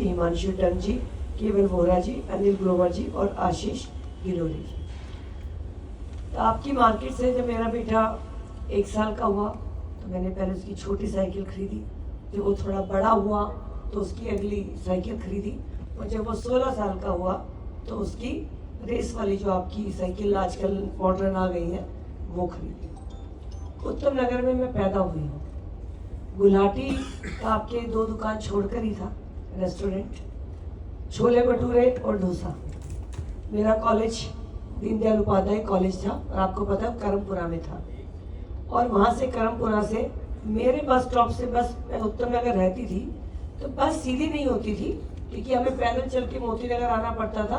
Himanshu ton जी, केवल वोरा जी, अनिल ग्रोवर जी और आशीष glory जी। तो आपकी मार्केट से जब मेरा बेटा 1 साल का हुआ तो मैंने पहले उसकी छोटी साइकिल खरीदी। जब वो थोड़ा बड़ा हुआ तो उसकी अगली साइकिल खरीदी, और जब वो 16 साल का हुआ तो उसकी रेस वाली जो आपकी साइकिल आजकल मॉडर्न आ गई है वो खरीदी। उत्तम नगर में मैं पैदा हुई हूँ। गुलाटी का आपके 2 दुकान छोड़कर ही था रेस्टोरेंट, छोले भटूरे और डोसा। मेरा कॉलेज दीनदयाल उपाध्याय कॉलेज था और आपको पता है करमपुरा में था, और वहाँ से करमपुरा से मेरे बस स्टॉप से बस, मैं उत्तम नगर रहती थी तो बस सीधी नहीं होती थी क्योंकि हमें पैदल चल के मोती नगर आना पड़ता था,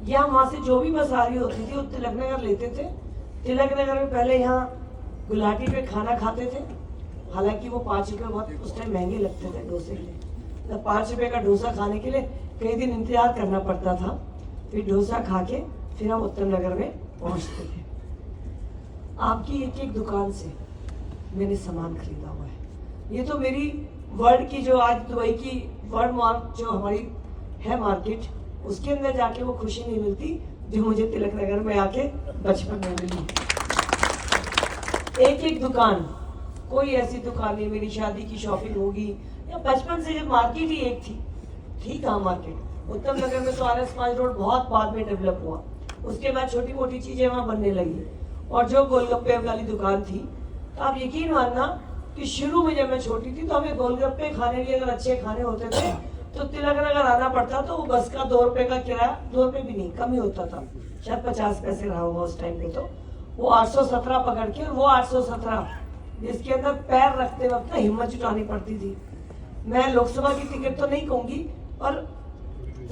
या वहाँ से जो भी बस आ रही होती थी वो तिलक नगर लेते थे। तिलक नगर में पहले यहाँ गुलाटी पे खाना खाते थे, हालांकि वो 5 रुपये बहुत उस टाइम महंगे लगते थे डोसे के लिए। तो 5 रुपये का डोसा खाने के लिए कई दिन इंतजार करना पड़ता था, फिर डोसा खा के फिर हम उत्तम नगर में पहुँचते थे। आपकी एक एक दुकान से मैंने सामान खरीदा हुआ है। ये तो मेरी वर्ल्ड की जो आज दुबई की वर्ल्ड मार्क जो हमारी है मार्केट, उसके अंदर जाके वो खुशी नहीं मिलती जो मुझे तिलक नगर में आके बचपन में मिली। एक एक दुकान, कोई ऐसी दुकान नहीं मेरी शादी की शॉपिंग होगी या बचपन से जब मार्केट ही एक थी। ठीक है, मार्केट उत्तम नगर में तो RS 5 रोड बहुत बाद में डेवलप हुआ, उसके बाद छोटी मोटी चीजें वहां बनने लगी। और जो गोलगप्पे वाली दुकान थी, तो आप यकीन मानना कि शुरू में जब मैं छोटी थी तो हमें गोलगप्पे खाने के लिए अगर अच्छे खाने होते थे तो तिलक नगर आना पड़ता। तो वो बस का 2 रुपए का किराया, 2 रुपए भी नहीं, कम ही होता था, शायद 50 पैसे रहा होगा उस टाइम पे। तो वो 817 पकड़ के, और वो 817 जिसके अंदर पैर रखते वक्त हिम्मत जुटानी पड़ती थी। मैं लोकसभा की टिकट तो नहीं कहूंगी, पर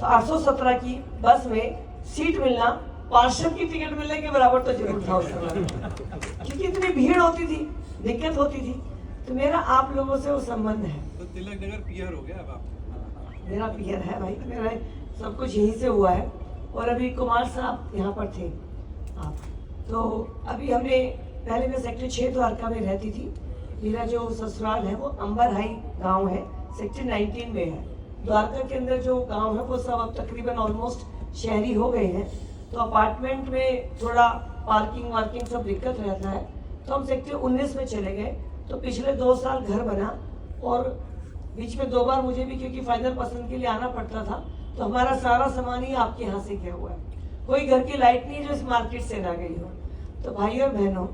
817 की बस में सीट मिलना पार्षद की टिकट मिलने के बराबर तो जरूर था उस समय, क्योंकि इतनी भीड़ होती थी, दिक्कत होती थी। तो मेरा आप लोगों से वो संबंध है। तो तिलक नगर पीयर हो गया अब आप? मेरा पीयर है भाई, मेरा सब कुछ यहीं से हुआ है। और अभी कुमार साहब यहाँ पर थे आप, तो अभी हमने, पहले मैं सेक्टर 6 द्वारका में रहती थी। मेरा जो ससुराल है वो अंबर हाई गांव है, सेक्टर 19 में है। द्वारका के अंदर जो गांव है वो सब अब तकरीबन ऑलमोस्ट शहरी हो गए हैं, तो अपार्टमेंट में थोड़ा पार्किंग वार्किंग सब दिक्कत रहता है, तो हम सेक्टर 19 में चले गए। तो पिछले 2 साल घर बना, और बीच में 2 बार मुझे भी क्योंकि फाइनल पसंद के लिए आना पड़ता था, तो हमारा सारा सामान ही आपके यहाँ से गया हुआ है। कोई घर की लाइट नहीं है जो इस मार्केट से ना गई हो। तो भाई और बहनों,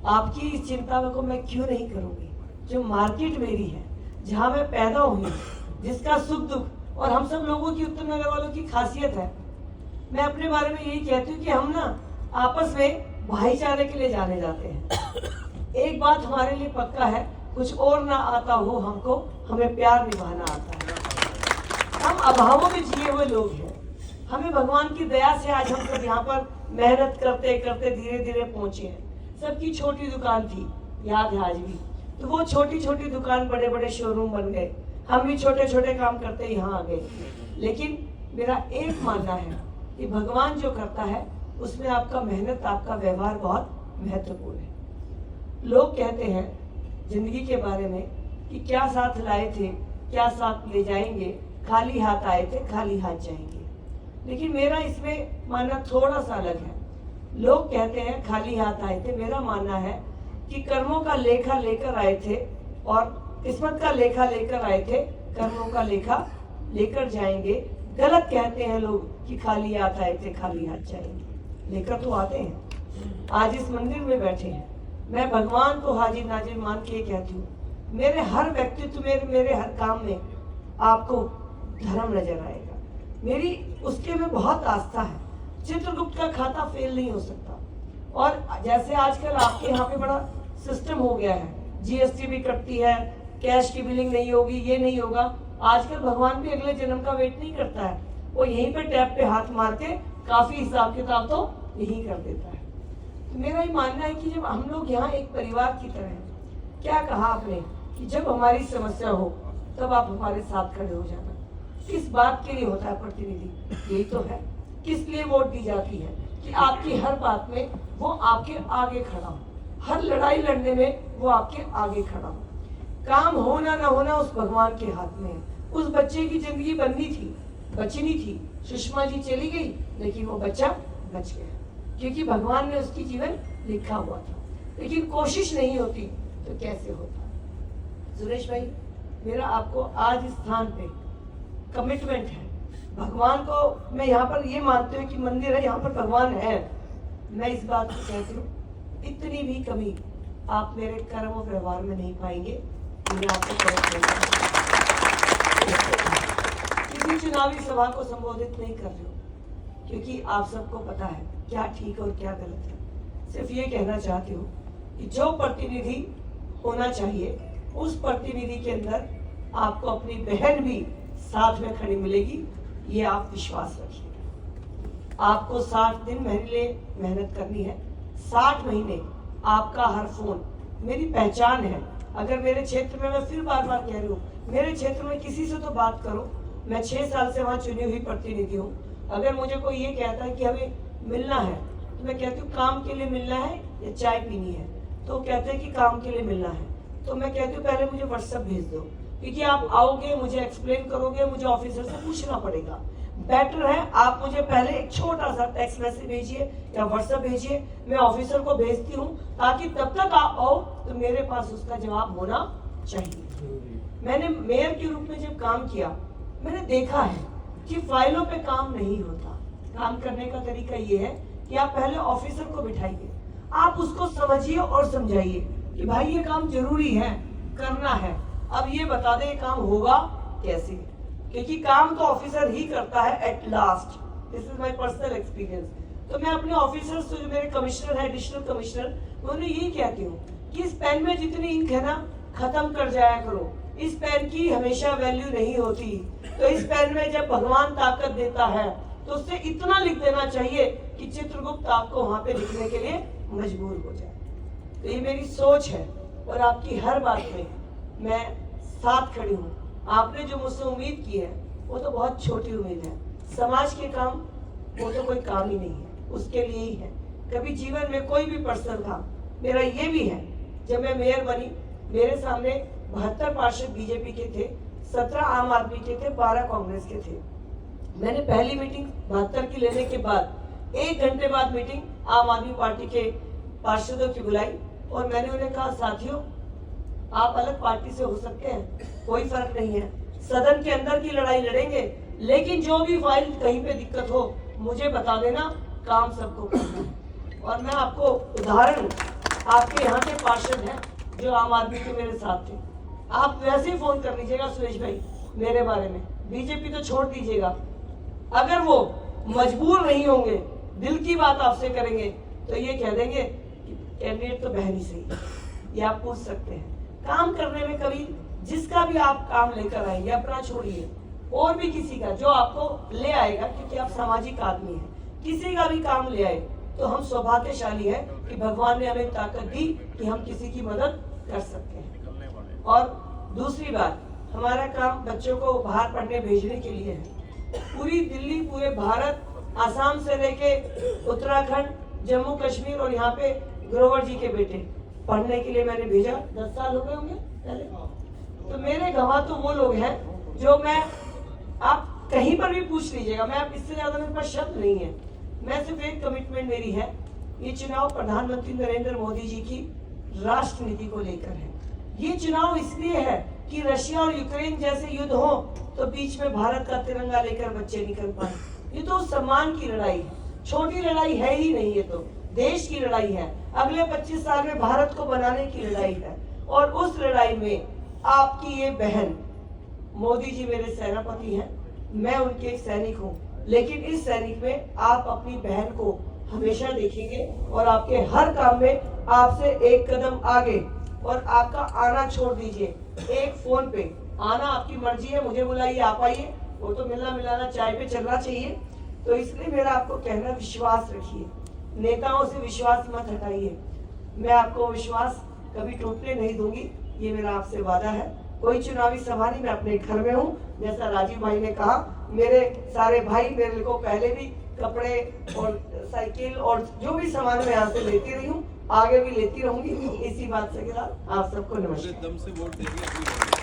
आपकी इस चिंता को मैं क्यों नहीं करूंगी। जो मार्केट मेरी है, जहाँ मैं पैदा हुई, जिसका सुख दुख, और हम सब लोगों की, उत्तम नगर वालों की खासियत है, मैं अपने बारे में यही कहती हूँ कि हम ना आपस में भाईचारे के लिए जाने जाते हैं। एक बात हमारे लिए पक्का है, कुछ और ना आता हो हमको, हमें प्यार निभाना आता है। हम अभावों में जिए हुए लोग हैं। हमें भगवान की दया से आज हम सब यहाँ पर मेहनत करते करते धीरे धीरे पहुंचे हैं। सबकी छोटी दुकान थी, याद है आज भी, तो वो छोटी छोटी दुकान बड़े बड़े शोरूम बन गए। हम भी छोटे छोटे काम करते यहाँ आ गए। लेकिन मेरा एक मानना है कि भगवान जो करता है उसमें आपका मेहनत, आपका व्यवहार बहुत महत्वपूर्ण है। लोग कहते हैं जिंदगी के बारे में कि क्या साथ लाए थे, क्या साथ ले जाएंगे, खाली हाथ आए थे, खाली हाथ जाएंगे। लेकिन मेरा इसमें मानना थोड़ा सा अलग है। लोग कहते हैं खाली हाथ आए थे, मेरा मानना है कि कर्मों का लेखा लेकर आए थे, और किस्मत का लेखा लेकर आए थे, कर्मों का लेखा लेकर जाएंगे। गलत कहते हैं लोग कि खाली हाथ आए थे, खाली हाथ जाएंगे, लेकर तो आते हैं। आज इस मंदिर में बैठे हैं, मैं भगवान को हाजिर नाजिर मान के कहती हूँ, मेरे हर व्यक्तित्व में, मेरे हर काम में आपको धर्म नजर आएगा। मेरी उसके में बहुत आस्था है। चित्रगुप्त का खाता फेल नहीं हो सकता। और जैसे आजकल आपके यहाँ पे बड़ा सिस्टम हो गया है, GST भी कटती है, कैश की बिलिंग नहीं होगी, ये नहीं होगा। आजकल भगवान भी अगले जन्म का वेट नहीं करता है, वो यहीं पे टैप पे हाथ मार के काफी हिसाब किताब तो यही कर देता है। तो मेरा ये मानना है कि जब हम लोग यहाँ एक परिवार की तरह हैं, क्या कहा आपने कि जब हमारी समस्या हो तब आप हमारे साथ खड़े हो जाना। किस बात के लिए होता है प्रतिनिधि? यही तो है, किस लिए वोट दी जाती है कि आपकी हर बात में वो आपके आगे खड़ा हो, हर लड़ाई लड़ने में वो आपके आगे खड़ा हो। काम होना ना होना उस भगवान के हाथ में है। उस बच्चे की जिंदगी बननी थी, बचनी थी। सुषमा जी चली गई, लेकिन वो बच्चा बच गया, क्योंकि भगवान ने उसकी जीवन लिखा हुआ था। लेकिन कोशिश नहीं होती तो कैसे होता। सुरेश भाई, मेरा आपको आज इस स्थान पे कमिटमेंट है। भगवान को मैं यहाँ पर ये मानती हूँ कि मंदिर है, यहाँ पर भगवान है। मैं इस बात को कहती हूँ, इतनी भी कमी आप मेरे कर्म और व्यवहार में नहीं पाएंगे। मुझे आपको किसी चुनावी सभा को संबोधित नहीं कर रही हूँ, क्योंकि आप सबको पता है क्या ठीक और क्या गलत है। सिर्फ ये कहना चाहती हूँ कि जो प्रतिनिधि होना चाहिए, उस प्रतिनिधि के अंदर आपको अपनी बहन भी साथ में खड़ी मिलेगी, ये आप विश्वास रखिएगा। आपको 60 दिन मेरे लिए मेहनत करनी है। 60 महीने आपका हर फोन मेरी पहचान है। अगर मेरे क्षेत्र में, मैं फिर बार बार कह रही हूँ, मेरे क्षेत्र में किसी से तो बात करो। मैं 6 साल से वहाँ चुनी हुई प्रतिनिधि हूँ। अगर मुझे कोई ये कहता है कि हमें मिलना है, तो मैं कहती हूँ काम के लिए मिलना है या चाय पीनी है, तो कहते हैं कि काम के लिए मिलना है। तो मैं कहती हूँ पहले मुझे व्हाट्सएप भेज दो, क्योंकि आप आओगे, मुझे एक्सप्लेन करोगे, मुझे ऑफिसर से पूछना पड़ेगा। बेटर है आप मुझे पहले एक छोटा सा टेक्स्ट मैसेज भेजिए या व्हाट्सएप भेजिए, मैं ऑफिसर को भेजती हूँ, ताकि तब तक आप आओ तो मेरे पास उसका जवाब होना चाहिए। मैंने मेयर के रूप में जब काम किया, मैंने देखा है कि फाइलों पे काम नहीं होता। काम करने का तरीका ये है कि आप पहले ऑफिसर को बिठाइए, आप उसको समझिए और समझाइए कि भाई ये काम जरूरी है, करना है। अब ये बता दे ये काम होगा कैसे, क्योंकि काम तो ऑफिसर ही करता है at last. This is my personal experience. तो मैं अपने ऑफिसर से, जो मेरे कमिश्नर है, एडिशनल कमिश्नर, मैं उन्हें यही कहती हूँ कि इस पेन में जितनी इंक है ना, खत्म कर जाया करो। इस पेन की हमेशा वैल्यू नहीं होती। तो इस पेन में जब भगवान ताकत देता है, तो उससे इतना लिख देना चाहिए कि चित्रगुप्त आपको वहां पे लिखने के लिए मजबूर हो जाए। तो ये मेरी सोच है, और आपकी हर बात में मैं साथ खड़ी हूँ। आपने जो मुझसे उम्मीद की है, वो तो बहुत छोटी उम्मीद है। समाज के काम, वो तो कोई काम ही नहीं है, उसके लिए ही है। कभी जीवन में कोई भी पर्सन था, मेरा ये भी है, जब मैं मेयर बनी, मेरे सामने 72 पार्षद बीजेपी के थे, 17 आम आदमी के थे, 12 कांग्रेस के थे। मैंने पहली मीटिंग 72 की लेने के बाद 1 घंटे बाद मीटिंग आम आदमी पार्टी के पार्षदों की बुलाई, और मैंने उन्हें कहा, साथियों आप अलग पार्टी से हो सकते हैं, कोई फर्क नहीं है, सदन के अंदर की लड़ाई लड़ेंगे, लेकिन जो भी फाइल कहीं पे दिक्कत हो मुझे बता देना, काम सबको करना है। और मैं आपको उदाहरण, आपके यहाँ के पार्षद हैं जो आम आदमी के मेरे साथ थे, आप वैसे ही फोन कर लीजिएगा सुरेश भाई मेरे बारे में, बीजेपी तो छोड़ दीजिएगा, अगर वो मजबूर नहीं होंगे, दिल की बात आपसे करेंगे, तो ये कह देंगे कि कैंडिडेट तो बहन ही सही है। ये आप पूछ सकते हैं। काम करने में कभी जिसका भी आप काम लेकर आएंगे, अपना छोड़िए, और भी किसी का जो आपको ले आएगा, क्योंकि आप सामाजिक आदमी हैं, किसी का भी काम ले आए तो हम सौभाग्यशाली है कि भगवान ने हमें ताकत दी कि हम किसी की मदद कर सकते हैं। और दूसरी बात, हमारा काम बच्चों को बाहर पढ़ने भेजने के लिए है। पूरी दिल्ली, पूरे भारत, आसाम से लेके उत्तराखंड, जम्मू कश्मीर, और यहाँ पे ग्रोवर जी के बेटे पढ़ने के लिए मैंने भेजा। 10 साल हो गए होंगे पहले। तो मेरे गवाह तो वो लोग हैं जो मैं, आप कहीं पर भी पूछ लीजिएगा, मैं, आप इससे ज्यादा मेरे पास शब्द नहीं है। मैं सिर्फ एक कमिटमेंट मेरी है, ये चुनाव प्रधानमंत्री नरेंद्र मोदी जी की राष्ट्र नीति को लेकर है। ये चुनाव इसलिए है कि रशिया और यूक्रेन जैसे युद्ध हो तो बीच में भारत का तिरंगा लेकर बच्चे निकल पाए। ये तो सम्मान की लड़ाई है, छोटी लड़ाई है ही नहीं, ये तो देश की लड़ाई है। अगले 25 साल में भारत को बनाने की लड़ाई है, और उस लड़ाई में आपकी ये बहन, मोदी जी मेरे सेनापति हैं, मैं उनके एक सैनिक हूँ, लेकिन इस सैनिक में आप अपनी बहन को हमेशा देखेंगे, और आपके हर काम में आपसे एक कदम आगे। और आपका आना छोड़ दीजिए, एक फोन पे आना आपकी मर्जी है, मुझे बुलाइए, आप आइए, वो तो मिलना मिलाना चाय पे चलना चाहिए। तो इसलिए मेरा आपको कहना, विश्वास रखिए, नेताओं से विश्वास मत हटाइए। मैं आपको विश्वास कभी टूटने नहीं दूंगी, ये मेरा आपसे वादा है। कोई चुनावी सभा नहीं, मैं अपने घर में हूँ। जैसा राजीव भाई ने कहा, मेरे सारे भाई मेरे को पहले भी कपड़े और साइकिल और जो भी सामान मैं यहाँ से लेती रही हूँ, आगे भी लेती रहूंगी। इसी बात से आप सबको नमस्कार। दम से वोट देंगे।